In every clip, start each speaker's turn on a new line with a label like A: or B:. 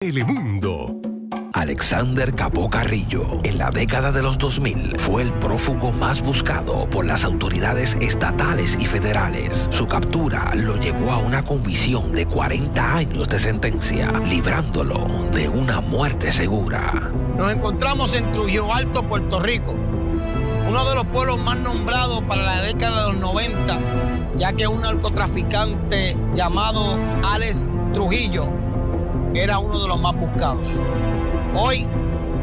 A: Telemundo.
B: Alexander Capó Carrillo, en la década de los 2000, fue el prófugo más buscado por las autoridades estatales y federales. Su captura lo llevó a una convicción de 40 años de sentencia, librándolo de una muerte segura.
C: Nos encontramos en Trujillo Alto, Puerto Rico, uno de los pueblos más nombrados para la década de los 90, ya que un narcotraficante llamado Alex Trujillo era uno de los más buscados. Hoy,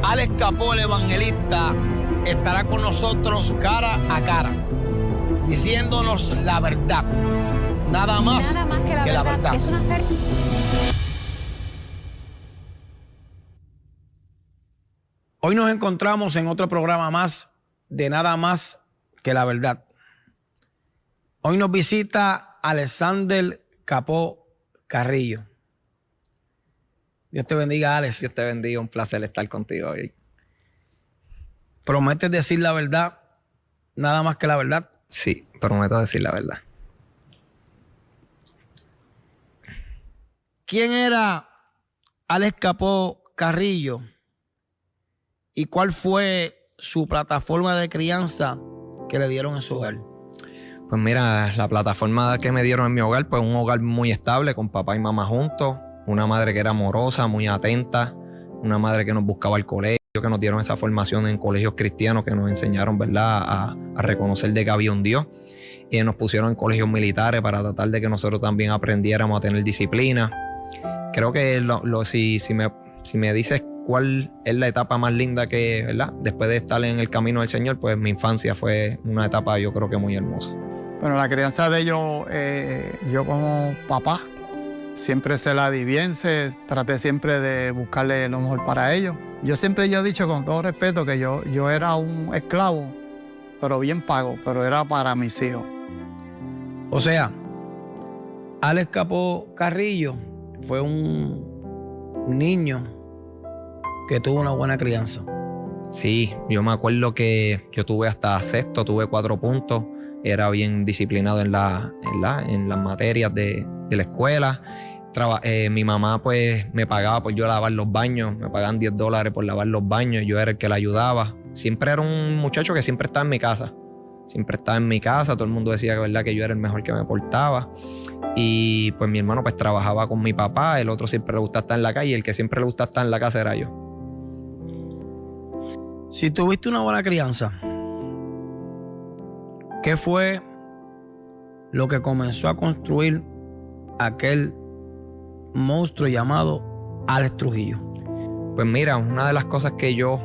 C: Alex Capó, el evangelista, estará con nosotros cara a cara, diciéndonos la verdad. Nada más que la verdad.
D: Es una serie.
C: Hoy nos encontramos en otro programa más de Nada Más que la Verdad. Hoy nos visita Alexander Capó Carrillo. Dios te bendiga, Alex.
E: Dios te bendiga, un placer estar contigo hoy.
C: ¿Prometes decir la verdad, nada más que la verdad?
E: Sí, prometo decir la verdad.
C: ¿Quién era Alex Capó Carrillo? ¿Y cuál fue su plataforma de crianza que le dieron en su hogar?
E: Pues mira, la plataforma que me dieron en mi hogar, pues un hogar muy estable, con papá y mamá juntos. Una madre que era amorosa, muy atenta. Una madre que nos buscaba al colegio, que nos dieron esa formación en colegios cristianos, que nos enseñaron, ¿verdad?, a reconocer de que había un Dios. Y nos pusieron en colegios militares para tratar de que nosotros también aprendiéramos a tener disciplina. Creo que si me dices cuál es la etapa más linda que, ¿verdad?, después de estar en el camino del Señor, pues mi infancia fue una etapa, yo creo que muy hermosa.
F: Bueno, la crianza de ellos, yo como papá, siempre se la di bien, traté siempre de buscarle lo mejor para ellos. Yo he dicho con todo respeto que yo era un esclavo, pero bien pago, pero era para mis hijos.
C: O sea, Alex Capó Carrillo fue un niño que tuvo una buena crianza.
E: Sí, yo me acuerdo que yo tuve hasta sexto, tuve 4 puntos. Era bien disciplinado en las materias de la escuela. Mi mamá pues me pagaba por yo lavar los baños, me pagaban $10 por lavar los baños, yo era el que la ayudaba. Siempre era un muchacho que siempre estaba en mi casa. Siempre estaba en mi casa, todo el mundo decía que, ¿verdad?, que yo era el mejor que me portaba. Y pues mi hermano pues trabajaba con mi papá, el otro siempre le gustaba estar en la calle y el que siempre le gustaba estar en la casa era yo.
C: Si tuviste una buena crianza, ¿qué fue lo que comenzó a construir aquel monstruo llamado Alex Trujillo?
E: Pues mira, una de las cosas que yo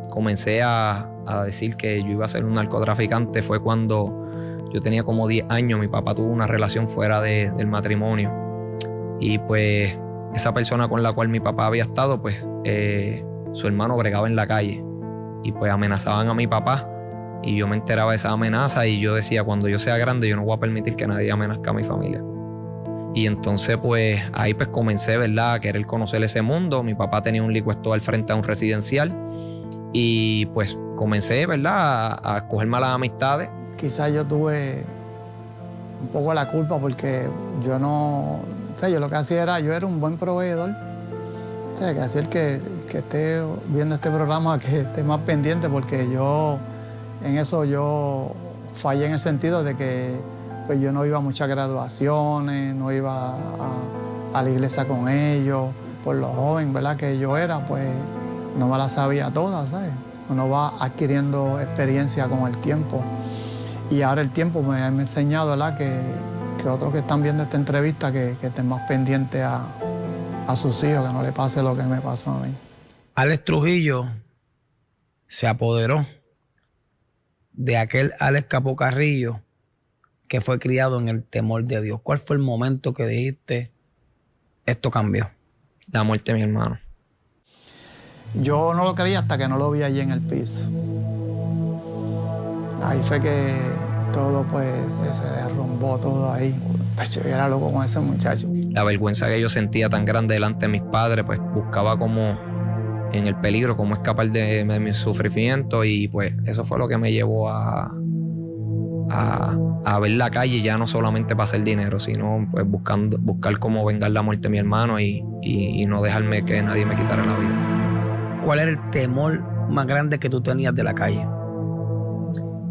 E: comencé a decir que yo iba a ser un narcotraficante fue cuando yo tenía como 10 años. Mi papá tuvo una relación fuera del matrimonio. Y pues esa persona con la cual mi papá había estado, pues su hermano bregaba en la calle. Y pues amenazaban a mi papá. Y yo me enteraba de esa amenaza y yo decía, cuando yo sea grande yo no voy a permitir que nadie amenazca a mi familia. Y entonces pues ahí pues comencé, ¿verdad?, a querer conocer ese mundo. Mi papá tenía un liquor store al frente a un residencial y pues comencé, ¿verdad?, a escoger malas amistades.
F: Quizás yo tuve un poco la culpa porque yo yo lo que hacía era, yo era un buen proveedor. O sea, que hacía el que esté viendo este programa que esté más pendiente, porque en eso yo fallé en el sentido de que pues yo no iba a muchas graduaciones, no iba a la iglesia con ellos. Por lo joven, ¿verdad?, que yo era, pues no me la sabía toda, ¿sabes? Uno va adquiriendo experiencia con el tiempo. Y ahora el tiempo me ha enseñado, ¿verdad?, que otros que están viendo esta entrevista, que estén más pendientes a sus hijos, que no le pase lo que me pasó a mí.
C: Alex Trujillo se apoderó de aquel Alex Capó Carrillo que fue criado en el temor de Dios. ¿Cuál fue el momento que dijiste, esto cambió?
E: La muerte de mi hermano.
F: Yo no lo creía hasta que no lo vi allí en el piso. Ahí fue que todo pues se derrumbó todo ahí. Yo era loco con ese muchacho.
E: La vergüenza que yo sentía tan grande delante de mis padres, pues buscaba como en el peligro, cómo escapar de mi sufrimiento, y pues eso fue lo que me llevó a a ver la calle ya no solamente para hacer dinero, sino pues buscar cómo vengar la muerte de mi hermano y no dejarme que nadie me quitara la vida.
C: ¿Cuál era el temor más grande que tú tenías de la calle?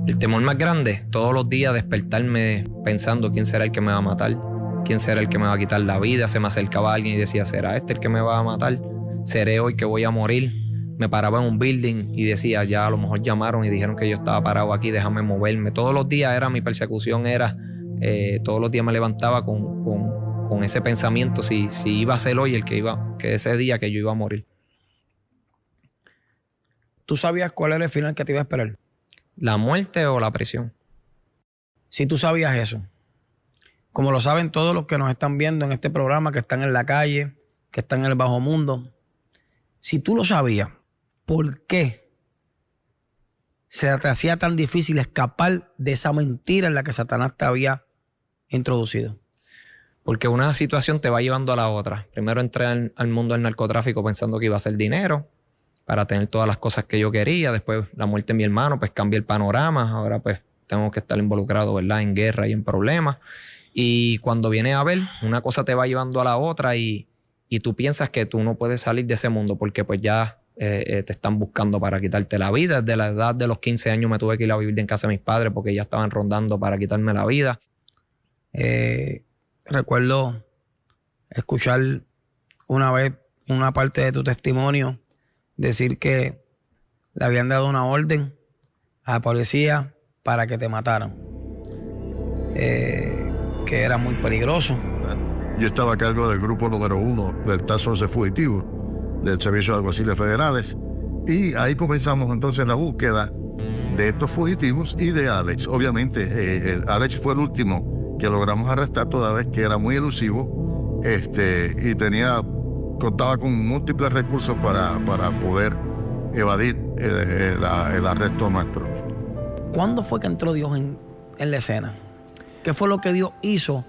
E: El temor más grande, todos los días despertarme pensando quién será el que me va a matar, quién será el que me va a quitar la vida. Se me acercaba alguien y decía, ¿será este el que me va a matar? ¿Seré hoy que voy a morir? Me paraba en un building y decía, ya a lo mejor llamaron y dijeron que yo estaba parado aquí, déjame moverme. Todos los días era mi persecución, todos los días me levantaba con ese pensamiento, si iba a ser hoy que ese día que yo iba a morir.
C: ¿Tú sabías cuál era el final que te iba a esperar?
E: ¿La muerte o la prisión?
C: Si tú sabías eso, como lo saben todos los que nos están viendo en este programa, que están en la calle, que están en el bajo mundo, si tú lo sabías, ¿por qué se te hacía tan difícil escapar de esa mentira en la que Satanás te había introducido?
E: Porque una situación te va llevando a la otra. Primero entré al mundo del narcotráfico pensando que iba a ser dinero para tener todas las cosas que yo quería. Después la muerte de mi hermano, pues cambié el panorama. Ahora pues tengo que estar involucrado, ¿verdad?, en guerra y en problemas. Y cuando vienes a ver, una cosa te va llevando a la otra y tú piensas que tú no puedes salir de ese mundo porque pues ya te están buscando para quitarte la vida. Desde la edad de los 15 años me tuve que ir a vivir en casa de mis padres porque ya estaban rondando para quitarme la vida.
C: Recuerdo escuchar una vez una parte de tu testimonio decir que le habían dado una orden a la policía para que te mataran, que era muy peligroso.
A: Yo estaba a cargo del grupo número 1 del Task Force de Fugitivos del Servicio de Alguaciles Federales y ahí comenzamos entonces la búsqueda de estos fugitivos y de Alex. Obviamente Alex fue el último que logramos arrestar, toda vez que era muy elusivo y contaba con múltiples recursos para poder evadir el arresto nuestro.
C: ¿Cuándo fue que entró Dios en la escena? ¿Qué fue lo que Dios hizo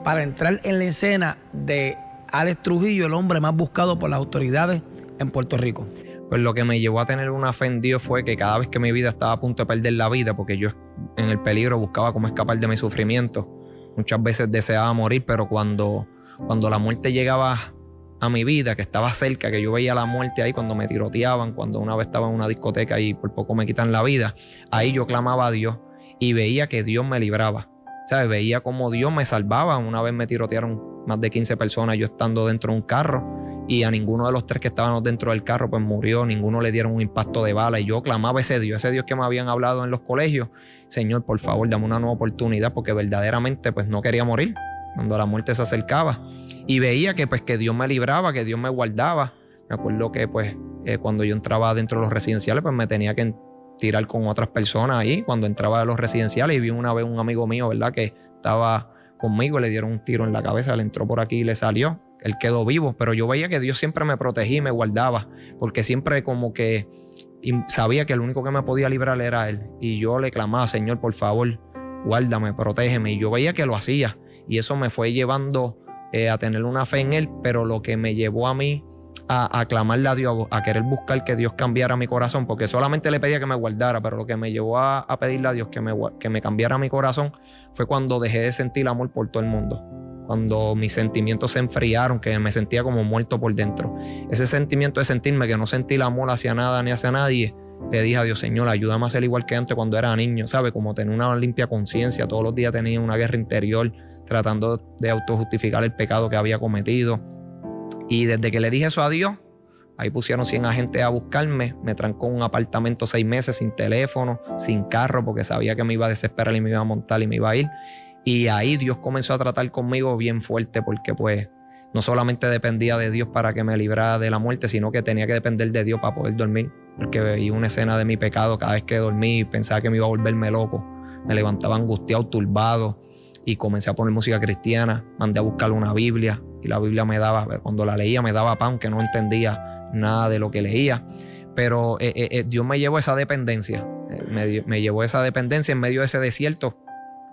C: para entrar en la escena de Alex Trujillo, el hombre más buscado por las autoridades en Puerto Rico?
E: Pues lo que me llevó a tener una fe en Dios fue que cada vez que mi vida estaba a punto de perder la vida, porque yo en el peligro buscaba cómo escapar de mi sufrimiento, muchas veces deseaba morir, pero cuando la muerte llegaba a mi vida, que estaba cerca, que yo veía la muerte ahí cuando me tiroteaban, cuando una vez estaba en una discoteca y por poco me quitan la vida, ahí yo clamaba a Dios y veía que Dios me libraba. ¿Sabes? Veía como Dios me salvaba. Una vez me tirotearon más de 15 personas yo estando dentro de un carro y a ninguno de los 3 que estábamos dentro del carro pues murió, ninguno le dieron un impacto de bala y yo clamaba a ese Dios que me habían hablado en los colegios. Señor, por favor, dame una nueva oportunidad porque verdaderamente pues no quería morir cuando la muerte se acercaba y veía que pues que Dios me libraba, que Dios me guardaba. Me acuerdo que pues cuando yo entraba dentro de los residenciales pues me tenía que tirar con otras personas ahí cuando entraba de los residenciales y vi una vez un amigo mío, ¿verdad?, que estaba conmigo, le dieron un tiro en la cabeza, le entró por aquí y le salió. Él quedó vivo, pero yo veía que Dios siempre me protegía y me guardaba, porque siempre como que sabía que el único que me podía librar era Él. Y yo le clamaba, Señor, por favor, guárdame, protégeme. Y yo veía que lo hacía y eso me fue llevando a tener una fe en Él, pero lo que me llevó a mí a clamarle a Dios, a querer buscar que Dios cambiara mi corazón, porque solamente le pedía que me guardara, pero lo que me llevó a pedirle a Dios que me cambiara mi corazón fue cuando dejé de sentir amor por todo el mundo, cuando mis sentimientos se enfriaron, que me sentía como muerto por dentro. Ese sentimiento de sentirme que no sentí el amor hacia nada ni hacia nadie, le dije a Dios, Señor, ayúdame a ser igual que antes cuando era niño, ¿sabes? Como tener una limpia conciencia. Todos los días tenía una guerra interior tratando de autojustificar el pecado que había cometido. Y desde que le dije eso a Dios, ahí pusieron 100 agentes a buscarme. Me trancó en un apartamento 6 meses sin teléfono, sin carro, porque sabía que me iba a desesperar y me iba a montar y me iba a ir. Y ahí Dios comenzó a tratar conmigo bien fuerte, porque pues no solamente dependía de Dios para que me librara de la muerte, sino que tenía que depender de Dios para poder dormir, porque veía una escena de mi pecado cada vez que dormí y pensaba que me iba a volverme loco. Me levantaba angustiado, turbado, y comencé a poner música cristiana. Mandé a buscar una Biblia y la Biblia me daba, cuando la leía me daba pan, que no entendía nada de lo que leía. Pero Dios me llevó a esa dependencia, me llevó a esa dependencia en medio de ese desierto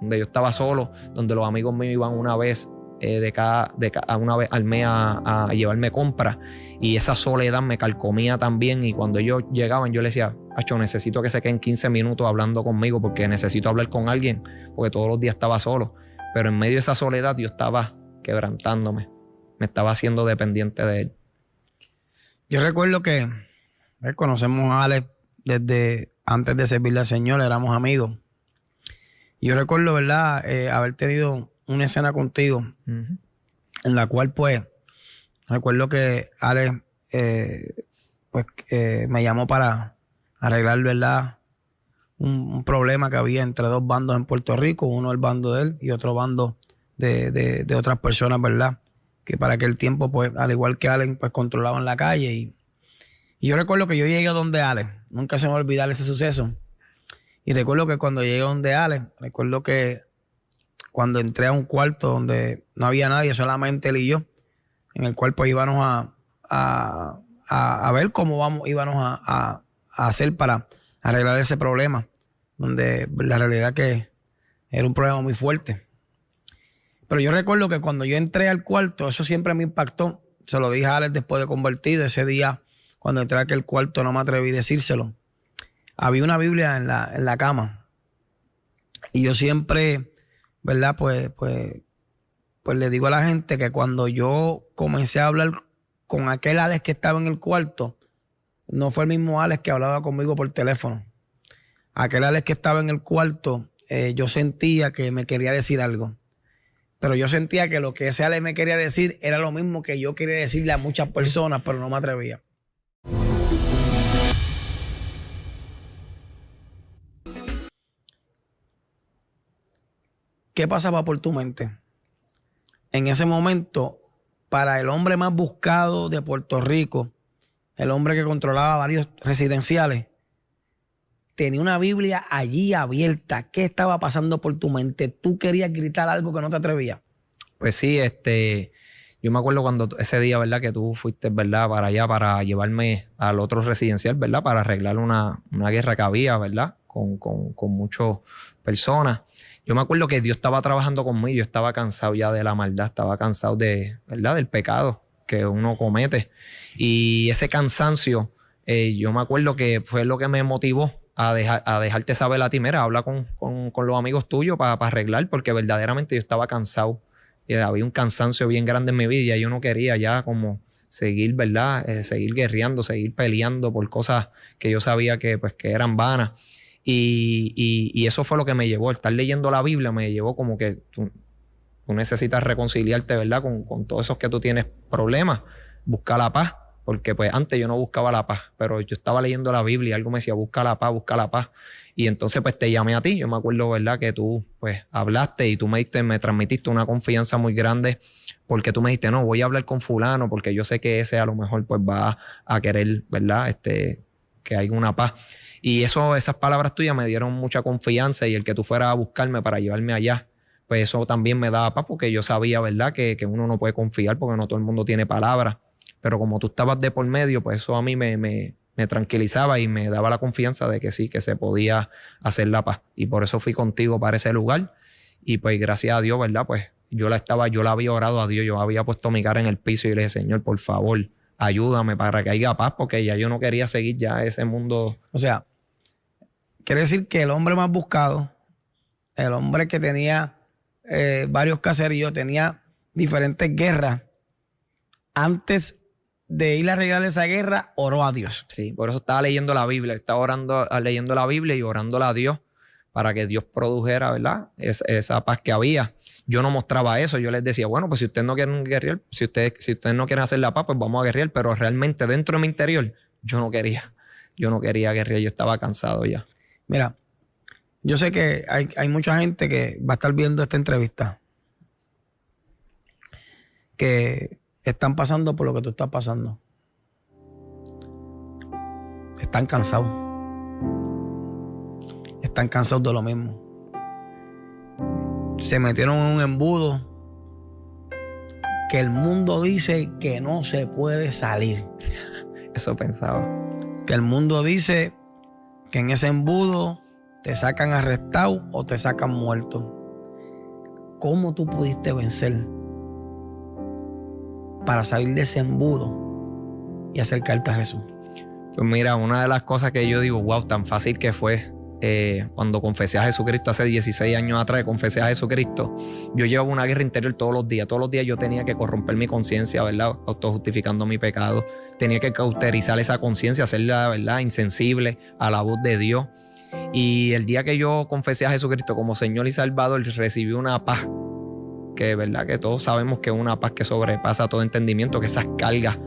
E: donde yo estaba solo, donde los amigos míos iban una vez una vez al mes a llevarme compras, y esa soledad me carcomía también, y cuando ellos llegaban yo les decía, acho, necesito que se queden 15 minutos hablando conmigo porque necesito hablar con alguien, porque todos los días estaba solo. Pero en medio de esa soledad yo estaba quebrantándome, me estaba haciendo dependiente de él.
D: Yo recuerdo que conocemos a Alex desde antes de servirle al Señor, éramos amigos. Yo recuerdo, ¿verdad?, haber tenido una escena contigo en la cual, pues, recuerdo que Alex, me llamó para arreglar, ¿verdad?, un problema que había entre dos bandos en Puerto Rico, uno el bando de él y otro bando de otras personas, ¿verdad?, que para aquel tiempo, pues, al igual que Alex, pues, controlaban la calle. Y yo recuerdo que yo llegué donde Alex, nunca se me va a olvidar ese suceso. Y recuerdo que cuando llegué donde Alex, recuerdo que cuando entré a un cuarto donde no había nadie, solamente él y yo, en el cual pues íbamos a ver cómo íbamos a hacer para arreglar ese problema, donde la realidad que era un problema muy fuerte. Pero yo recuerdo que cuando yo entré al cuarto, eso siempre me impactó. Se lo dije a Alex después de convertido. Ese día, cuando entré a aquel cuarto, no me atreví a decírselo. Había una Biblia en la cama. Y yo siempre, ¿verdad? Pues le digo a la gente que cuando yo comencé a hablar con aquel Alex que estaba en el cuarto, no fue el mismo Alex que hablaba conmigo por teléfono. Aquel Alex que estaba en el cuarto, yo sentía que me quería decir algo. Pero yo sentía que lo que ese Alex me quería decir era lo mismo que yo quería decirle a muchas personas, pero no me atrevía. ¿Qué pasaba por tu mente? En ese momento, para el hombre más buscado de Puerto Rico, el hombre que controlaba varios residenciales, tenía una Biblia allí abierta. ¿Qué estaba pasando por tu mente? ¿Tú querías gritar algo que no te atrevías?
E: Pues sí, yo me acuerdo cuando ese día, ¿verdad?, que tú fuiste, ¿verdad?, para allá para llevarme al otro residencial, ¿verdad?, para arreglar una guerra que había, ¿verdad?, con muchas personas. Yo me acuerdo que Dios estaba trabajando conmigo, yo estaba cansado ya de la maldad, estaba cansado ¿verdad?, del pecado que uno comete. Y ese cansancio, yo me acuerdo que fue lo que me motivó a dejarte saber a ti, mira, habla con los amigos tuyos para arreglar, porque verdaderamente yo estaba cansado. Había un cansancio bien grande en mi vida y yo no quería ya como seguir, ¿verdad? Seguir guerreando, seguir peleando por cosas que yo sabía que eran vanas. Y eso fue lo que me llevó. Estar leyendo la Biblia me llevó como que tú necesitas reconciliarte, ¿verdad?, con todos esos que tú tienes problemas, buscar la paz. Porque pues antes yo no buscaba la paz, pero yo estaba leyendo la Biblia y algo me decía, busca la paz, busca la paz. Y entonces pues te llamé a ti. Yo me acuerdo, ¿verdad?, que tú pues hablaste y tú me transmitiste una confianza muy grande, porque tú me dijiste, no, voy a hablar con fulano porque yo sé que ese a lo mejor pues va a querer, ¿verdad?, que haya una paz. Y esas palabras tuyas me dieron mucha confianza, y el que tú fueras a buscarme para llevarme allá, pues eso también me daba paz, porque yo sabía, ¿verdad?, que uno no puede confiar porque no todo el mundo tiene palabras. Pero como tú estabas de por medio, pues eso a mí me tranquilizaba y me daba la confianza de que sí, que se podía hacer la paz. Y por eso fui contigo para ese lugar. Y pues gracias a Dios, ¿verdad? Pues yo la había orado a Dios, yo había puesto mi cara en el piso y le dije, Señor, por favor, ayúdame para que haya paz, porque ya yo no quería seguir ya ese mundo.
D: O sea, quiere decir que el hombre más buscado, el hombre que tenía varios caseríos, tenía diferentes guerras, antes de ir a arreglar esa guerra, oró a Dios.
E: Sí, por eso estaba leyendo la Biblia. Estaba leyendo la Biblia y orándole a Dios para que Dios produjera, ¿verdad?, esa paz que había. Yo no mostraba eso. Yo les decía, bueno, pues si ustedes no quieren guerrear, si ustedes no quieren hacer la paz, pues vamos a guerrear. Pero realmente dentro de mi interior, yo no quería guerrear. Yo estaba cansado ya.
D: Mira, yo sé que hay mucha gente que va a estar viendo esta entrevista que están pasando por lo que tú estás pasando. Están cansados. Están cansados de lo mismo. Se metieron en un embudo que el mundo dice que no se puede salir.
E: Eso pensaba.
D: Que el mundo dice que en ese embudo te sacan arrestado o te sacan muerto. ¿Cómo tú pudiste vencer para salir de ese embudo y acercarte a Jesús?
E: Pues mira, una de las cosas que yo digo, wow, tan fácil que fue cuando confesé a Jesucristo hace 16 años atrás, confesé a Jesucristo. Yo llevaba una guerra interior todos los días. Todos los días yo tenía que corromper mi conciencia, ¿verdad? Autojustificando mi pecado. Tenía que cauterizar esa conciencia, hacerla, ¿verdad?, insensible a la voz de Dios. Y el día que yo confesé a Jesucristo como Señor y Salvador, recibí una paz que, ¿verdad?, que todos sabemos que es una paz que sobrepasa todo entendimiento, que esas cargas,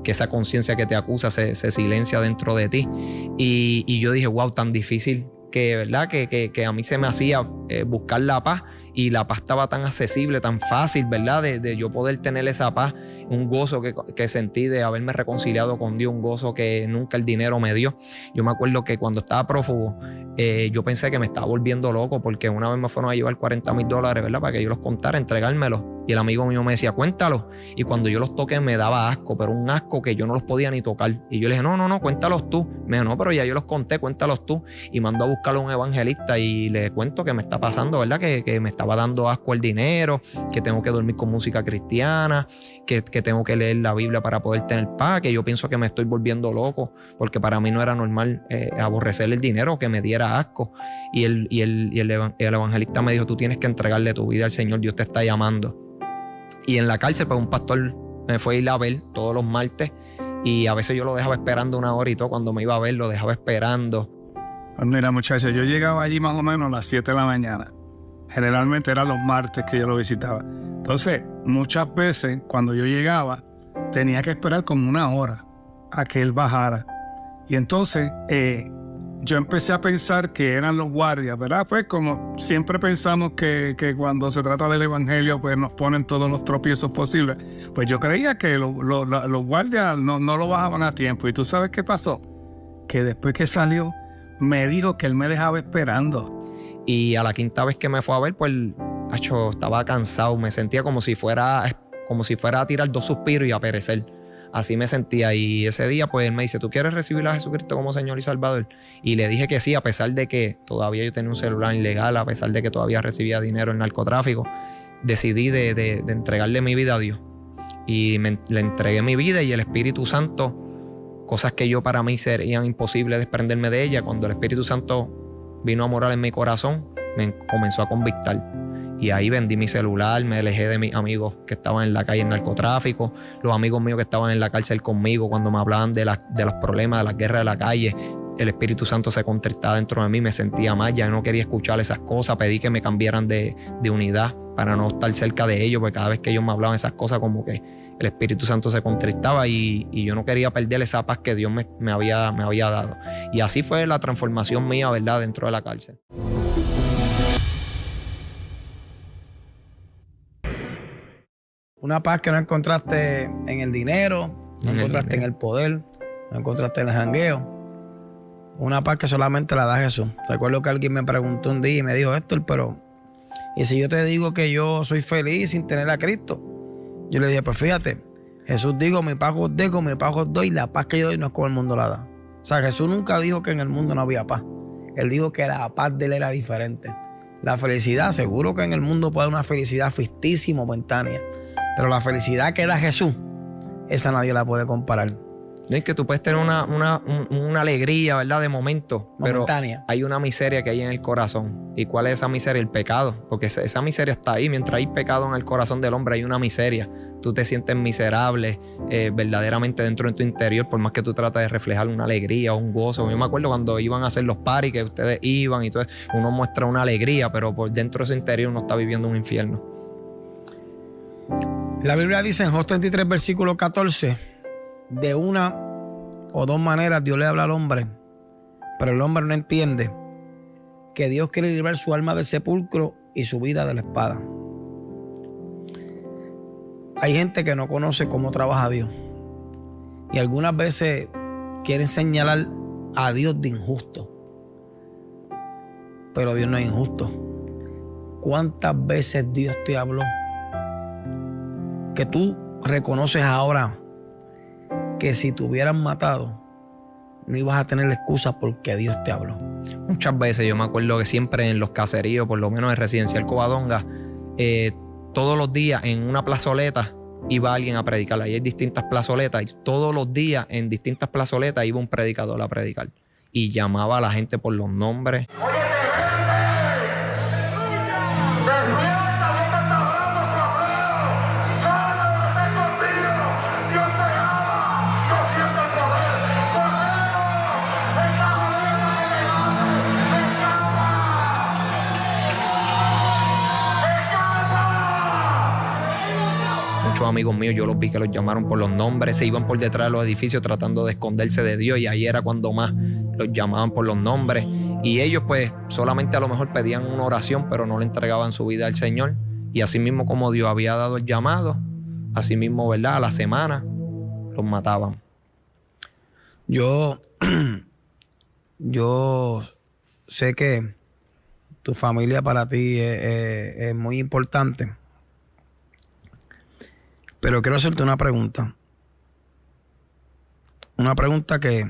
E: que esa conciencia que te acusa se silencia dentro de ti. Y yo dije, wow, tan difícil que, ¿verdad?, que a mí se me hacía buscar la paz, y la paz estaba tan accesible, tan fácil, ¿verdad?, de yo poder tener esa paz, un gozo que sentí de haberme reconciliado con Dios, un gozo que nunca el dinero me dio. Yo me acuerdo que cuando estaba prófugo, yo pensé que me estaba volviendo loco, porque una vez me fueron a llevar $40,000, ¿verdad?, para que yo los contara, entregármelos. Y el amigo mío me decía, cuéntalos. Y cuando yo los toqué me daba asco, pero un asco que yo no los podía ni tocar. Y yo le dije, no, cuéntalos tú. Me dijo, no, pero ya yo los conté, cuéntalos tú. Y mandó a buscar a un evangelista y le cuento que me está pasando, ¿verdad?, que me estaba dando asco el dinero, que tengo que dormir con música cristiana, que tengo que leer la Biblia para poder tener paz, que yo pienso que me estoy volviendo loco, porque para mí no era normal aborrecer el dinero, que me diera asco. Y el evangelista me dijo, tú tienes que entregarle tu vida al Señor, Dios te está llamando. Y en la cárcel, pues un pastor me fue a ir a ver todos los martes, y a veces yo lo dejaba esperando 1 hora y todo. Cuando me iba a ver, lo dejaba esperando.
G: Pues mira, muchachos, yo llegaba allí más o menos a las 7 de la mañana. Generalmente eran los martes que yo lo visitaba. Entonces, muchas veces cuando yo llegaba, tenía que esperar como 1 hora a que él bajara. Y entonces yo empecé a pensar que eran los guardias, ¿verdad? Pues como siempre pensamos que cuando se trata del evangelio, pues nos ponen todos los tropiezos posibles. Pues yo creía que los guardias no lo bajaban a tiempo. ¿Y tú sabes qué pasó? Que después que salió, me dijo que él me dejaba esperando.
E: Y a la 5ª vez que me fue a ver, pues, estaba cansado. Me sentía como si fuera a tirar 2 suspiros y a perecer. Así me sentía. Y ese día, pues, él me dice, ¿tú quieres recibir a Jesucristo como Señor y Salvador? Y le dije que sí, a pesar de que todavía yo tenía un celular ilegal, a pesar de que todavía recibía dinero en narcotráfico. Decidí de entregarle mi vida a Dios. Y le entregué mi vida, y el Espíritu Santo, cosas que yo para mí serían imposibles desprenderme de ella, cuando el Espíritu Santo vino a morar en mi corazón, me comenzó a convictar. Y ahí vendí mi celular, me alejé de mis amigos que estaban en la calle en narcotráfico, los amigos míos que estaban en la cárcel conmigo, cuando me hablaban de los problemas, de las guerras de la calle. El Espíritu Santo se contristaba dentro de mí, me sentía mal, ya no quería escuchar esas cosas. Pedí que me cambiaran de unidad para no estar cerca de ellos, porque cada vez que ellos me hablaban esas cosas, como que el Espíritu Santo se contristaba, y yo no quería perder esa paz que Dios me había dado. Y así fue la transformación mía, ¿verdad?, dentro de la cárcel.
D: Una paz que no encontraste en el dinero, no encontraste en el poder, no encontraste en el jangueo. Una paz que solamente la da Jesús. Recuerdo que alguien me preguntó un día y me dijo, Héctor, pero ¿y si yo te digo que yo soy feliz sin tener a Cristo? Yo le dije, pues fíjate, Jesús dijo, mi paz os dejo, mi paz os doy, la paz que yo doy no es como el mundo la da. O sea, Jesús nunca dijo que en el mundo no había paz. Él dijo que la paz de él era diferente. La felicidad, seguro que en el mundo puede haber una felicidad ficticia y momentánea, pero la felicidad que da Jesús, esa nadie la puede comparar.
E: No es que tú puedes tener una alegría, ¿verdad?, de momento,
D: momentánea,
E: pero hay una miseria que hay en el corazón. ¿Y cuál es esa miseria? El pecado, porque esa miseria está ahí. Mientras hay pecado en el corazón del hombre, hay una miseria. Tú te sientes miserable verdaderamente dentro de tu interior, por más que tú trates de reflejar una alegría o un gozo. Yo me acuerdo cuando iban a hacer los paris, que ustedes iban y todo, uno muestra una alegría, pero por dentro de su interior uno está viviendo un infierno.
D: La Biblia dice en Job 33, versículo 14, de una o dos maneras Dios le habla al hombre, pero el hombre no entiende que Dios quiere librar su alma del sepulcro y su vida de la espada. Hay gente que no conoce cómo trabaja Dios, y algunas veces quieren señalar a Dios de injusto, pero Dios no es injusto. ¿Cuántas veces Dios te habló que tú reconoces ahora que si te hubieran matado no ibas a tener excusa porque Dios te habló?
E: Muchas veces yo me acuerdo que siempre en los caseríos, por lo menos en Residencial Covadonga, todos los días en una plazoleta iba alguien a predicar. Ahí hay distintas plazoletas y todos los días en distintas plazoletas iba un predicador a predicar y llamaba a la gente por los nombres. Muchos amigos míos, yo los vi que los llamaron por los nombres, se iban por detrás de los edificios tratando de esconderse de Dios, y ahí era cuando más los llamaban por los nombres. Y ellos pues solamente a lo mejor pedían una oración, pero no le entregaban su vida al Señor. Y así mismo como Dios había dado el llamado, así mismo, ¿verdad?, a la semana los mataban.
D: Yo sé que tu familia para ti es muy importante. Pero quiero hacerte una pregunta. Una pregunta que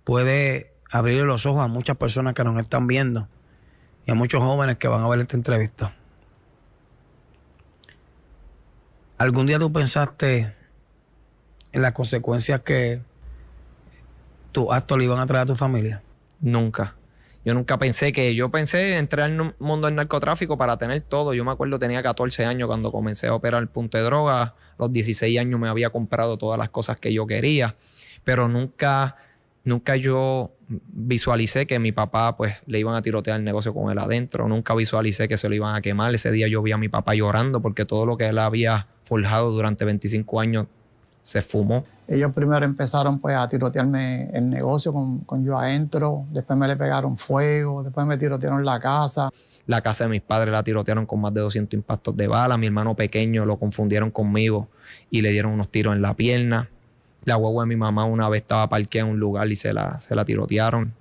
D: puede abrir los ojos a muchas personas que nos están viendo y a muchos jóvenes que van a ver esta entrevista. ¿Algún día tú pensaste en las consecuencias que tus actos le iban a traer a tu familia?
E: Nunca. Yo pensé entrar en el mundo del narcotráfico para tener todo. Yo me acuerdo, tenía 14 años cuando comencé a operar el punto de droga. A los 16 años me había comprado todas las cosas que yo quería. Pero nunca yo visualicé que mi papá pues le iban a tirotear el negocio con él adentro. Nunca visualicé que se lo iban a quemar. Ese día yo vi a mi papá llorando porque todo lo que él había forjado durante 25 años se fumó.
F: Ellos primero empezaron pues a tirotearme el negocio con yo adentro, después me le pegaron fuego, después me tirotearon la casa.
E: La casa de mis padres la tirotearon con más de 200 impactos de bala. Mi hermano pequeño lo confundieron conmigo y le dieron unos tiros en la pierna. La guagua de mi mamá una vez estaba parqueada en un lugar y se la tirotearon.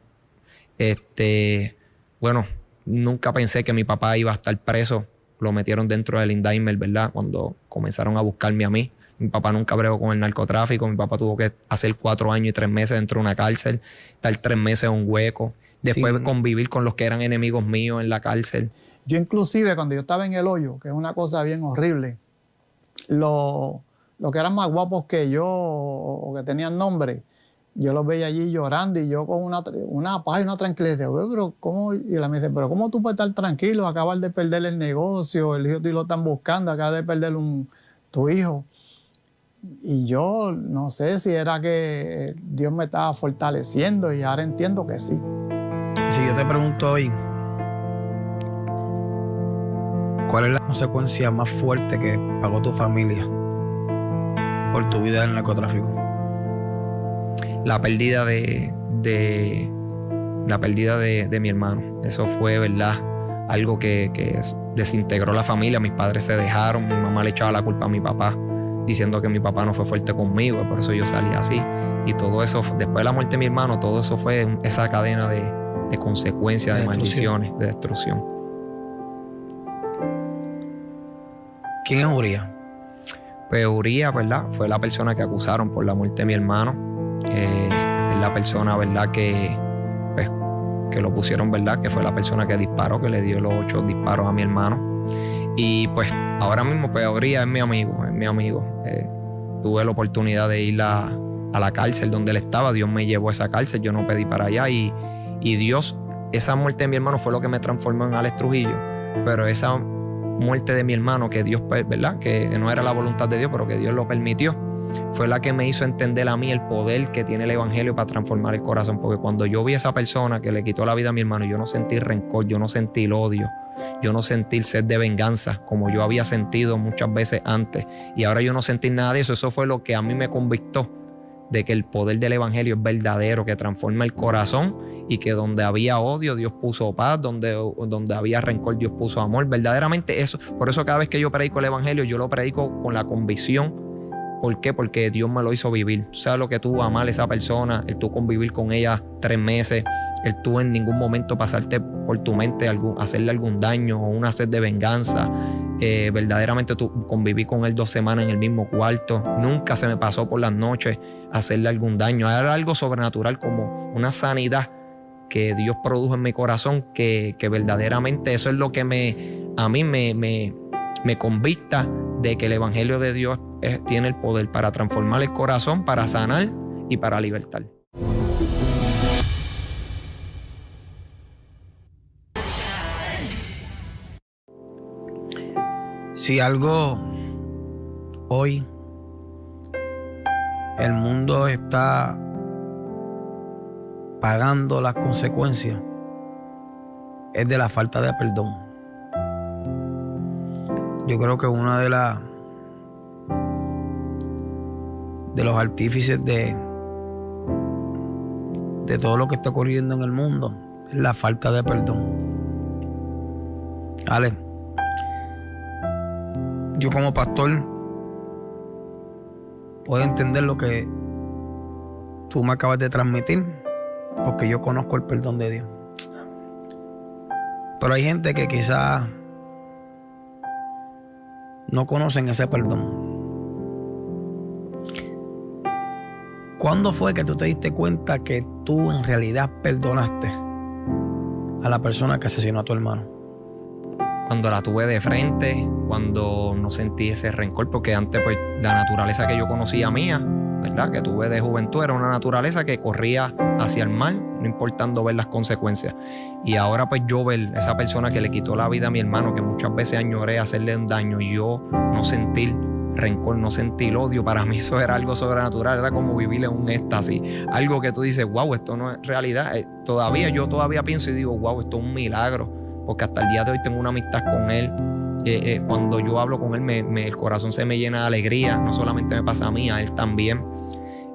E: Bueno, nunca pensé que mi papá iba a estar preso. Lo metieron dentro del indictment, ¿verdad? Cuando comenzaron a buscarme a mí. Mi papá nunca bregó con el narcotráfico. Mi papá tuvo que hacer 4 años y 3 meses dentro de una cárcel, estar 3 meses en un hueco, después convivir con los que eran enemigos míos en la cárcel.
F: Yo inclusive cuando yo estaba en el hoyo, que es una cosa bien horrible, los que eran más guapos que yo o que tenían nombre, yo los veía allí llorando y yo con una paz y una tranquilidad. Pero ¿cómo? Y la me dice, pero ¿cómo tú puedes estar tranquilo? Acabas de perder el negocio, el hijo tuyo lo están buscando, acabas de perder tu hijo. Y yo no sé si era que Dios me estaba fortaleciendo y ahora entiendo que sí.
D: Si yo te pregunto hoy, ¿cuál es la consecuencia más fuerte que pagó tu familia por tu vida en el narcotráfico?
E: La pérdida de mi hermano. Eso fue, ¿verdad?, algo que desintegró la familia. Mis padres se dejaron, mi mamá le echaba la culpa a mi papá, diciendo que mi papá no fue fuerte conmigo, por eso yo salí así. Y todo eso, después de la muerte de mi hermano, todo eso fue esa cadena de consecuencias, de maldiciones, de destrucción.
D: ¿Quién es Urías?
E: Pues Urías, ¿verdad?, fue la persona que acusaron por la muerte de mi hermano. Es la persona, ¿verdad?, que lo pusieron, ¿verdad?, que fue la persona que disparó, que le dio los 8 disparos a mi hermano. Y pues ahora mismo pues Urías es mi amigo. Tuve la oportunidad de ir a la cárcel donde él estaba. Dios me llevó a esa cárcel, yo no pedí para allá y Dios, esa muerte de mi hermano fue lo que me transformó en Alex Trujillo. Pero esa muerte de mi hermano, que Dios, ¿verdad?, que no era la voluntad de Dios, pero que Dios lo permitió, fue la que me hizo entender a mí el poder que tiene el evangelio para transformar el corazón. Porque cuando yo vi a esa persona que le quitó la vida a mi hermano, yo no sentí rencor, yo no sentí el odio, yo no sentí el sed de venganza como yo había sentido muchas veces antes. Y ahora yo no sentí nada de eso. Eso fue lo que a mí me convictó de que el poder del evangelio es verdadero, que transforma el corazón y que donde había odio, Dios puso paz, donde había rencor, Dios puso amor. Verdaderamente eso. Por eso cada vez que yo predico el evangelio, yo lo predico con la convicción. ¿Por qué? Porque Dios me lo hizo vivir. Tú sabes lo que tú amar a esa persona, el tú convivir con ella 3 meses, el tú en ningún momento pasarte por tu mente hacerle algún daño o una sed de venganza. Verdaderamente tú conviví con él 2 semanas en el mismo cuarto. Nunca se me pasó por las noches hacerle algún daño. Era algo sobrenatural, como una sanidad que Dios produjo en mi corazón, que verdaderamente eso es lo que a mí me convicta de que el Evangelio de Dios tiene el poder para transformar el corazón, para sanar y para libertar.
D: Si algo hoy el mundo está pagando las consecuencias, es de la falta de perdón. Yo creo que una de los artífices de todo lo que está ocurriendo en el mundo es la falta de perdón. Ale, yo como pastor puedo entender lo que tú me acabas de transmitir, porque yo conozco el perdón de Dios. Pero hay gente que quizás no conocen ese perdón. ¿Cuándo fue que tú te diste cuenta que tú en realidad perdonaste a la persona que asesinó a tu hermano?
E: Cuando la tuve de frente, cuando no sentí ese rencor, porque antes pues la naturaleza que yo conocía mía, ¿verdad?, que tuve de juventud, era una naturaleza que corría hacia el mal, no importando ver las consecuencias. Y ahora pues yo ver esa persona que le quitó la vida a mi hermano, que muchas veces añoré hacerle un daño, y yo no sentir rencor, no sentir odio, para mí eso era algo sobrenatural, era como vivir en un éxtasis, algo que tú dices, wow, esto no es realidad. Yo todavía pienso y digo, wow, esto es un milagro, porque hasta el día de hoy tengo una amistad con él. Cuando yo hablo con él, el corazón se me llena de alegría. No solamente me pasa a mí, a él también.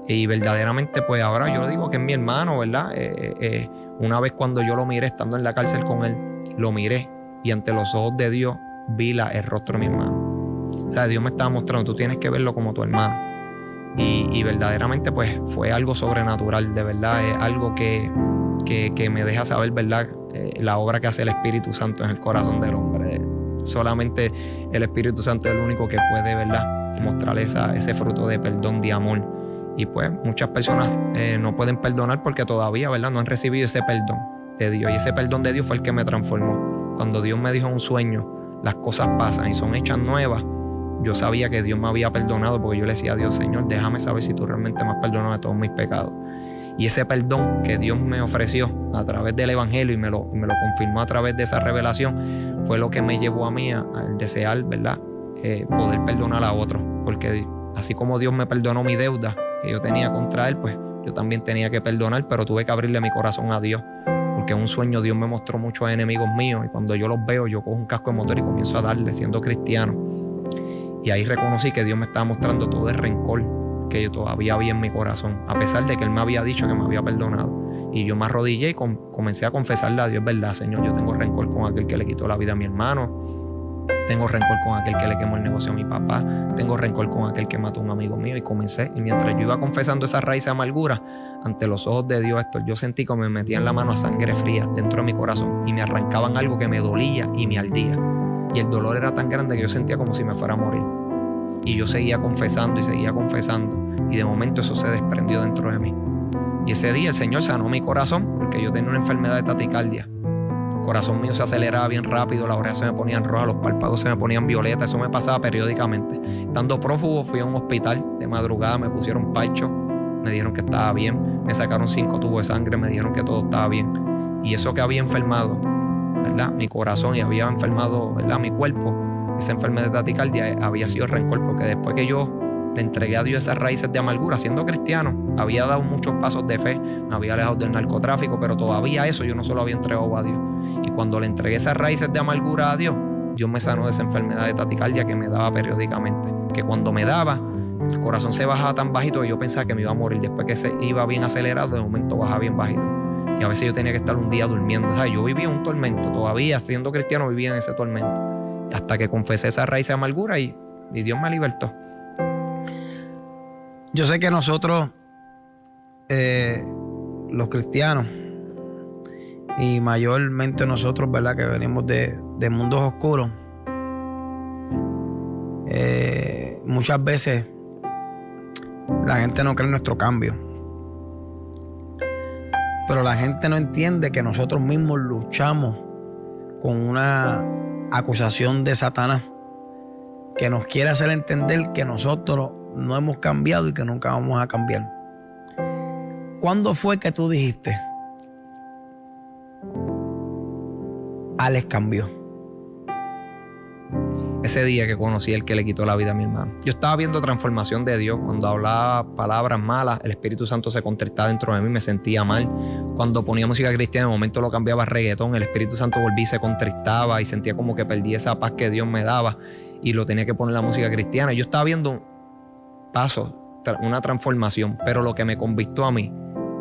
E: Y verdaderamente, pues ahora yo digo que es mi hermano, ¿verdad? Una vez cuando yo lo miré, estando en la cárcel con él, lo miré y ante los ojos de Dios vi el rostro de mi hermano. O sea, Dios me estaba mostrando, tú tienes que verlo como tu hermano. Y verdaderamente, pues fue algo sobrenatural, de verdad. Es algo que me deja saber, ¿verdad?, la obra que hace el Espíritu Santo en el corazón del hombre. Solamente el Espíritu Santo es el único que puede, ¿verdad?, mostrarle ese fruto de perdón, de amor. Y pues muchas personas no pueden perdonar porque todavía, ¿verdad?, no han recibido ese perdón de Dios. Y ese perdón de Dios fue el que me transformó. Cuando Dios me dijo en un sueño, las cosas pasan y son hechas nuevas, yo sabía que Dios me había perdonado, porque yo le decía a Dios, Señor, déjame saber si tú realmente me has perdonado de todos mis pecados. Y ese perdón que Dios me ofreció a través del Evangelio y me lo confirmó a través de esa revelación, fue lo que me llevó a mí al desear, ¿verdad?, poder perdonar a otros. Porque así como Dios me perdonó mi deuda que yo tenía contra Él, pues yo también tenía que perdonar, pero tuve que abrirle mi corazón a Dios. Porque en un sueño Dios me mostró muchos enemigos míos, y cuando yo los veo, yo cojo un casco de motor y comienzo a darle, siendo cristiano. Y ahí reconocí que Dios me estaba mostrando todo el rencor que yo todavía había en mi corazón, a pesar de que Él me había dicho que me había perdonado. Y yo me arrodillé y comencé a confesarle a Dios, verdad, Señor, yo tengo rencor con aquel que le quitó la vida a mi hermano, tengo rencor con aquel que le quemó el negocio a mi papá, tengo rencor con aquel que mató a un amigo mío. Y comencé, y mientras yo iba confesando esa raíz de amargura ante los ojos de Dios, yo sentí como me metían la mano a sangre fría dentro de mi corazón y me arrancaban algo que me dolía y me ardía. Y el dolor era tan grande que yo sentía como si me fuera a morir. Y yo seguía confesando y seguía confesando, y de momento eso se desprendió dentro de mí. Y ese día el Señor sanó mi corazón, porque yo tenía una enfermedad de taticardia. El corazón mío se aceleraba bien rápido, las orejas se me ponían rojas, los párpados se me ponían violetas. Eso me pasaba periódicamente. Estando prófugo, fui a un hospital de madrugada, me pusieron parcho, me dijeron que estaba bien, me sacaron 5 tubos de sangre, me dijeron que todo estaba bien. Y eso que había enfermado, ¿verdad?, mi corazón, y había enfermado, ¿verdad?, mi cuerpo, esa enfermedad de taticardia, había sido rencor, porque después que yo le entregué a Dios esas raíces de amargura, siendo cristiano, había dado muchos pasos de fe, me había alejado del narcotráfico, pero todavía eso yo no se lo había entregado a Dios. Y cuando le entregué esas raíces de amargura a Dios, Dios me sanó de esa enfermedad de taticardia que me daba periódicamente, que cuando me daba, el corazón se bajaba tan bajito que yo pensaba que me iba a morir. Después que se iba bien acelerado, de momento bajaba bien bajito. Y a veces yo tenía que estar un día durmiendo. O sea, yo vivía un tormento, todavía siendo cristiano vivía en ese tormento. Hasta que confesé esa raíz de amargura y Dios me libertó.
D: Yo sé que nosotros, los cristianos, y mayormente nosotros, ¿verdad?, que venimos de mundos oscuros, muchas veces la gente no cree en nuestro cambio. Pero la gente no entiende que nosotros mismos luchamos con una acusación de Satanás que nos quiere hacer entender que nosotros no hemos cambiado y que nunca vamos a cambiar. ¿Cuándo fue que tú dijiste, Alex cambió?
E: Ese día que conocí el que le quitó la vida a mi hermano. Yo estaba viendo transformación de Dios. Cuando hablaba palabras malas, el Espíritu Santo se contristaba dentro de mí, me sentía mal. Cuando ponía música cristiana, de momento lo cambiaba a reggaetón, el Espíritu Santo volvía y se contristaba y sentía como que perdí esa paz que Dios me daba y lo tenía que poner la música cristiana. Yo estaba viendo pasos, una transformación, pero lo que me convictó a mí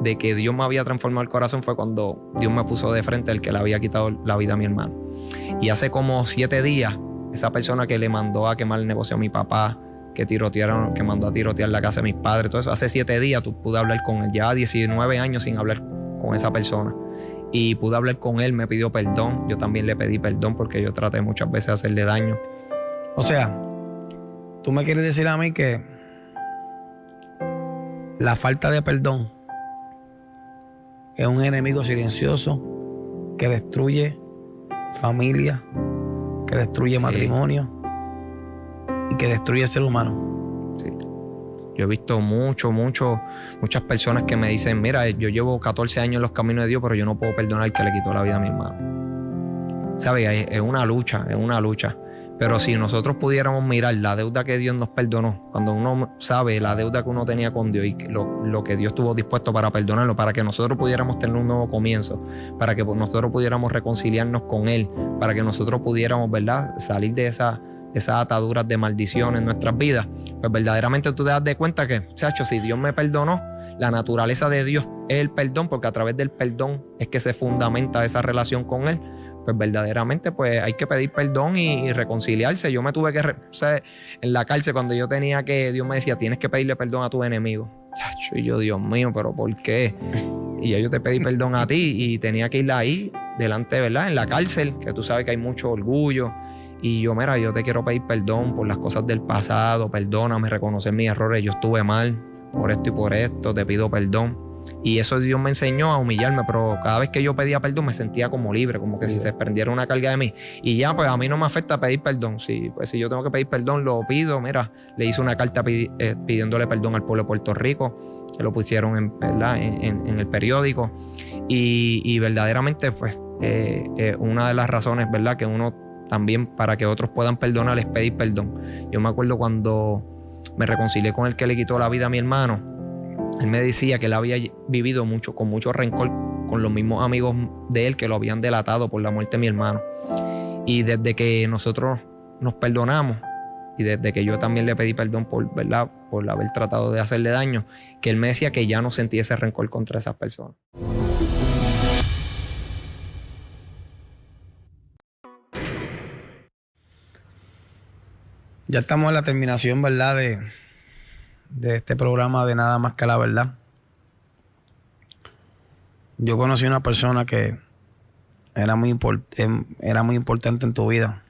E: de que Dios me había transformado el corazón fue cuando Dios me puso de frente el que le había quitado la vida a mi hermano. Y hace como 7 días, esa persona que le mandó a quemar el negocio a mi papá, que mandó a tirotear la casa de mis padres, todo eso, hace 7 días pude hablar con él. Ya 19 años sin hablar con esa persona. Y pude hablar con él, me pidió perdón. Yo también le pedí perdón porque yo traté muchas veces de hacerle daño.
D: O sea, tú me quieres decir a mí que la falta de perdón es un enemigo silencioso que destruye familia, que destruye matrimonio y que destruye el ser humano.
E: Sí. Yo he visto muchas personas que me dicen, mira, yo llevo 14 años en los caminos de Dios, pero yo no puedo perdonar al que le quitó la vida a mi hermano. ¿Sabes? Es una lucha. Pero si nosotros pudiéramos mirar la deuda que Dios nos perdonó, cuando uno sabe la deuda que uno tenía con Dios y lo que Dios estuvo dispuesto para perdonarlo, para que nosotros pudiéramos tener un nuevo comienzo, para que nosotros pudiéramos reconciliarnos con Él, para que nosotros pudiéramos, ¿verdad?, salir de esas ataduras de maldición en nuestras vidas, pues verdaderamente tú te das de cuenta que, chacho, si Dios me perdonó, la naturaleza de Dios es el perdón, porque a través del perdón es que se fundamenta esa relación con Él. Pues verdaderamente pues hay que pedir perdón y reconciliarse. Yo me tuve que, en la cárcel cuando yo tenía que, Dios me decía, tienes que pedirle perdón a tu enemigo. Y yo, Dios mío, ¿pero por qué? Y yo te pedí perdón a ti y tenía que ir ahí, delante, ¿verdad? En la cárcel, que tú sabes que hay mucho orgullo. Y yo, mira, yo te quiero pedir perdón por las cosas del pasado, perdóname, reconocer mis errores, yo estuve mal por esto y por esto, te pido perdón. Y eso Dios me enseñó a humillarme, pero cada vez que yo pedía perdón me sentía como libre, como que si se desprendiera una carga de mí. Y ya, pues a mí no me afecta pedir perdón. Pues si yo tengo que pedir perdón, lo pido. Mira, le hice una carta pidiéndole perdón al pueblo de Puerto Rico, que lo pusieron en el periódico. Y verdaderamente, pues, una de las razones, ¿verdad?, que uno también, para que otros puedan perdonar, es pedir perdón. Yo me acuerdo cuando me reconcilié con el que le quitó la vida a mi hermano. Él me decía que él había vivido con mucho rencor con los mismos amigos de él que lo habían delatado por la muerte de mi hermano. Y desde que nosotros nos perdonamos y desde que yo también le pedí perdón ¿verdad?, por haber tratado de hacerle daño, que él me decía que ya no sentía ese rencor contra esas personas.
D: Ya estamos en la terminación, ¿verdad?, de este programa de Nada Más que la Verdad. Yo conocí a una persona que era muy importante en tu vida.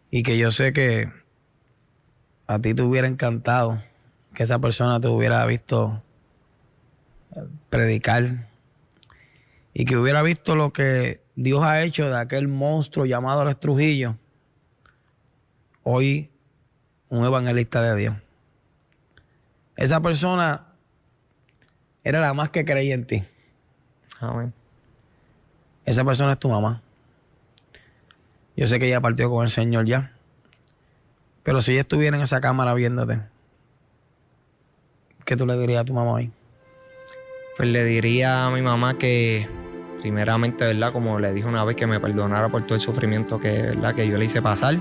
D: Y que yo sé que a ti te hubiera encantado que esa persona te hubiera visto predicar y que hubiera visto lo que Dios ha hecho de aquel monstruo llamado Alex Trujillo. Hoy un evangelista de Dios. Esa persona era la más que creía en ti.
E: Amén.
D: Esa persona es tu mamá. Yo sé que ella partió con el Señor ya. Pero si ella estuviera en esa cámara viéndote, ¿qué tú le dirías a tu mamá hoy?
E: Pues le diría a mi mamá que, primeramente, ¿verdad?, como le dije una vez, que me perdonara por todo el sufrimiento ¿verdad?, que yo le hice pasar.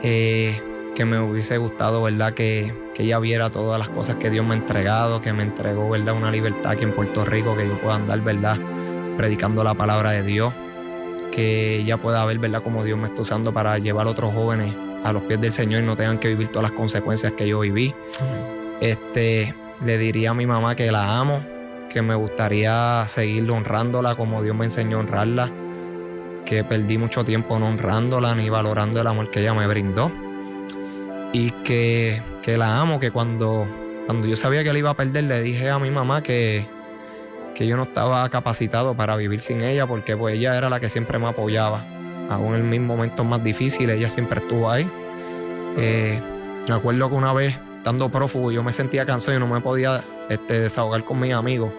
E: Que me hubiese gustado, ¿verdad?, que ella viera todas las cosas que Dios me ha entregado, que me entregó, ¿verdad?, una libertad aquí en Puerto Rico, que yo pueda andar, ¿verdad?, predicando la palabra de Dios, que ella pueda ver, ¿verdad?, cómo Dios me está usando para llevar a otros jóvenes a los pies del Señor y no tengan que vivir todas las consecuencias que yo viví. Le diría a mi mamá que la amo, que me gustaría seguir honrándola como Dios me enseñó a honrarla, que perdí mucho tiempo no honrándola ni valorando el amor que ella me brindó. Y que la amo, que cuando yo sabía que la iba a perder, le dije a mi mamá que yo no estaba capacitado para vivir sin ella, porque pues ella era la que siempre me apoyaba. aún en mis momentos más difíciles, ella siempre estuvo ahí. Me acuerdo que una vez, estando prófugo, yo me sentía cansado y no me podía desahogar con mis amigos.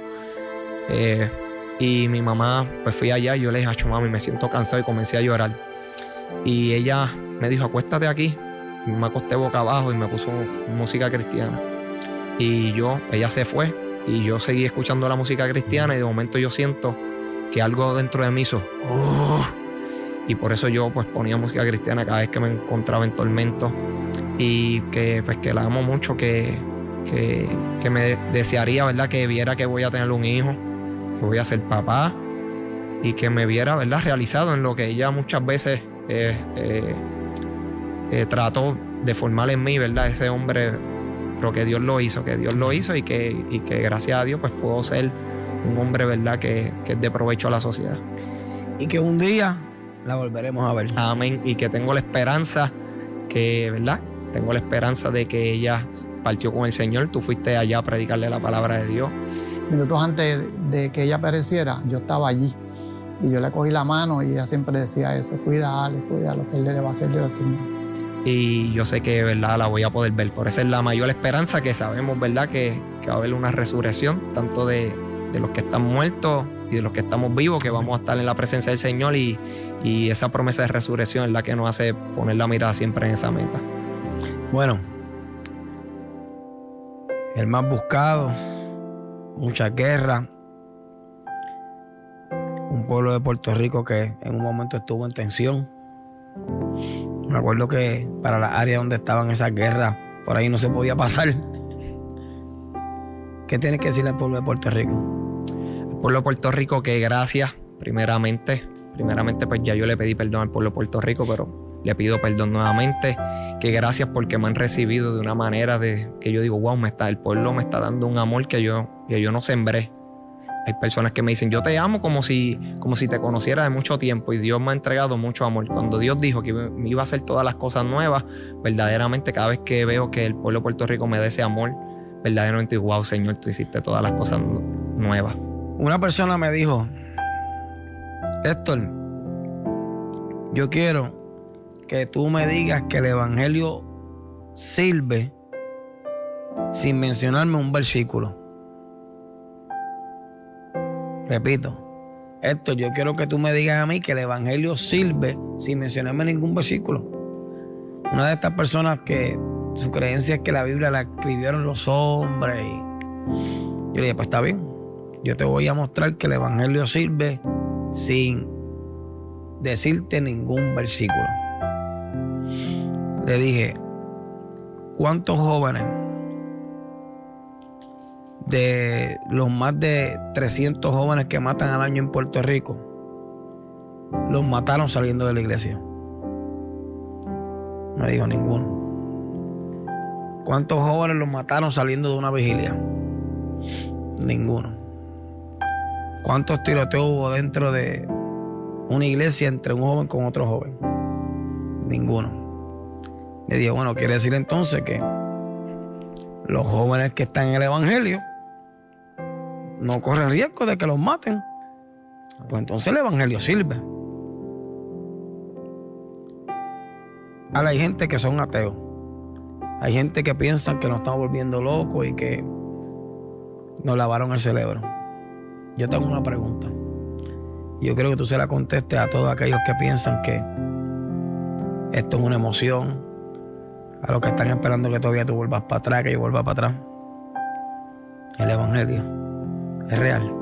E: Y mi mamá, pues fui allá y yo le dije, mami, me siento cansado, y comencé a llorar. Y ella me dijo, acuéstate aquí. Y me acosté boca abajo y me puso música cristiana. Y ella se fue y yo seguí escuchando la música cristiana, y de momento yo siento que algo dentro de mí hizo y por eso yo pues ponía música cristiana cada vez que me encontraba en tormento, y que pues que la amo mucho, que me desearía, ¿verdad?, que viera que voy a tener un hijo, que voy a ser papá, y que me viera, ¿verdad?, realizado en lo que ella muchas veces trató de formar en mí, ¿verdad?, ese hombre, pero que Dios lo hizo y que gracias a Dios pues puedo ser un hombre, ¿verdad?, que es de provecho a la sociedad.
D: Y que un día la volveremos a ver.
E: Amén. Y que tengo la esperanza ¿verdad? Tengo la esperanza de que ella partió con el Señor. Tú fuiste allá a predicarle la palabra de Dios.
F: Minutos antes de que ella apareciera, yo estaba allí. Y yo le cogí la mano y ella siempre decía eso: cuida lo que él le va a hacer al Señor.
E: Y yo sé que, ¿verdad?, la voy a poder ver. Por eso es la mayor esperanza, que sabemos, ¿verdad?, que va a haber una resurrección, tanto de los que están muertos y de los que estamos vivos, que vamos a estar en la presencia del Señor, y esa promesa de resurrección es la que nos hace poner la mirada siempre en esa meta.
D: Bueno, el más buscado, muchas guerras, un pueblo de Puerto Rico que en un momento estuvo en tensión. Me acuerdo que para la área donde estaban esas guerras, por ahí no se podía pasar. ¿Qué tienes que decirle al pueblo de Puerto Rico?
E: Al pueblo de Puerto Rico, que gracias, primeramente pues ya yo le pedí perdón al pueblo de Puerto Rico, pero le pido perdón nuevamente, que gracias porque me han recibido de una manera que yo digo, wow, el pueblo me está dando un amor que yo no sembré. Hay personas que me dicen, yo te amo como si te conociera de mucho tiempo, y Dios me ha entregado mucho amor. Cuando Dios dijo que me iba a hacer todas las cosas nuevas, verdaderamente cada vez que veo que el pueblo de Puerto Rico me da ese amor, verdaderamente digo, wow, Señor, tú hiciste todas las cosas nuevas.
D: Una persona me dijo, Héctor, yo quiero que tú me digas que el evangelio sirve sin mencionarme un versículo. Repito, Héctor, yo quiero que tú me digas a mí que el evangelio sirve sin mencionarme ningún versículo. Una de estas personas que su creencia es que la Biblia la escribieron los hombres, y yo le dije, pues está bien, yo te voy a mostrar que el evangelio sirve sin decirte ningún versículo. Le dije, ¿cuántos jóvenes de los más de 300 jóvenes que matan al año en Puerto Rico los mataron saliendo de la iglesia? Me dijo, ninguno. ¿Cuántos jóvenes los mataron saliendo de una vigilia? Ninguno. ¿Cuántos tiroteos hubo dentro de una iglesia entre un joven con otro joven? Ninguno. Le dije, bueno, quiere decir entonces que los jóvenes que están en el evangelio no corren riesgo de que los maten. Pues entonces el evangelio sirve. Ahora hay gente que son ateos. Hay gente que piensa que nos estamos volviendo locos y que nos lavaron el cerebro. Yo tengo una pregunta. Yo quiero que tú se la contestes a todos aquellos que piensan que esto es una emoción, a los que están esperando que todavía tú vuelvas para atrás, que yo vuelva para atrás. El evangelio es real.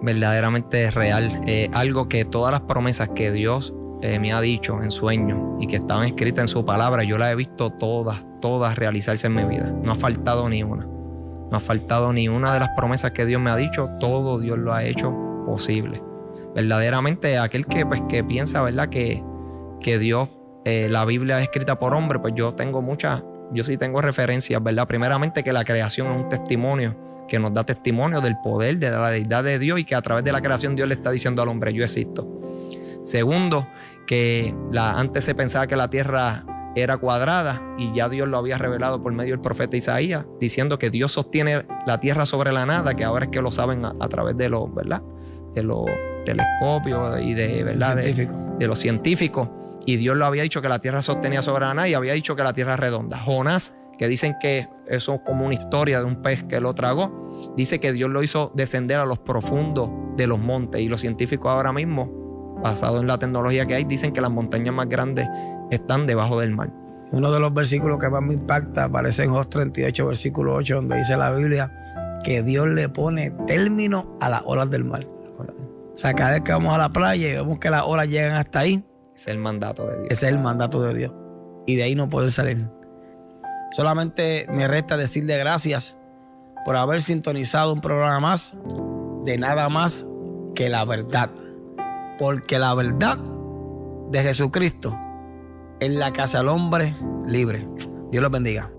E: Verdaderamente es real. Algo que todas las promesas que Dios me ha dicho en sueños y que estaban escritas en su palabra, yo las he visto todas realizarse en mi vida. No ha faltado ni una. No ha faltado ni una de las promesas que Dios me ha dicho. Todo Dios lo ha hecho posible. Verdaderamente aquel que piensa, ¿verdad?, que Dios, la Biblia es escrita por hombre, pues yo sí tengo referencias, ¿verdad? Primeramente, que la creación es un testimonio, que nos da testimonio del poder, de la deidad de Dios, y que a través de la creación Dios le está diciendo al hombre, yo existo. Segundo, que antes se pensaba que la tierra era cuadrada, y ya Dios lo había revelado por medio del profeta Isaías, diciendo que Dios sostiene la tierra sobre la nada, que ahora es que lo saben a través de los, ¿verdad?, de los telescopios y de, ¿verdad?, de los científicos, y Dios lo había dicho que la tierra sostenía sobre la nada y había dicho que la tierra es redonda. Jonás, que dicen que eso es como una historia de un pez que lo tragó, dice que Dios lo hizo descender a los profundos de los montes, y los científicos ahora mismo, basado en la tecnología que hay, dicen que las montañas más grandes están debajo del mar.
D: Uno de los versículos que más me impacta aparece en Job 38, versículo 8, donde dice la Biblia que Dios le pone término a las olas del mar. O sea, cada vez que vamos a la playa y vemos que las olas llegan hasta ahí,
E: Ese es el mandato de Dios.
D: ese es el mandato de Dios. Y de ahí no pueden salir. Solamente me resta decirle gracias por haber sintonizado un programa más de nada más que la verdad. Porque la verdad de Jesucristo es la que hace al hombre libre. Dios los bendiga.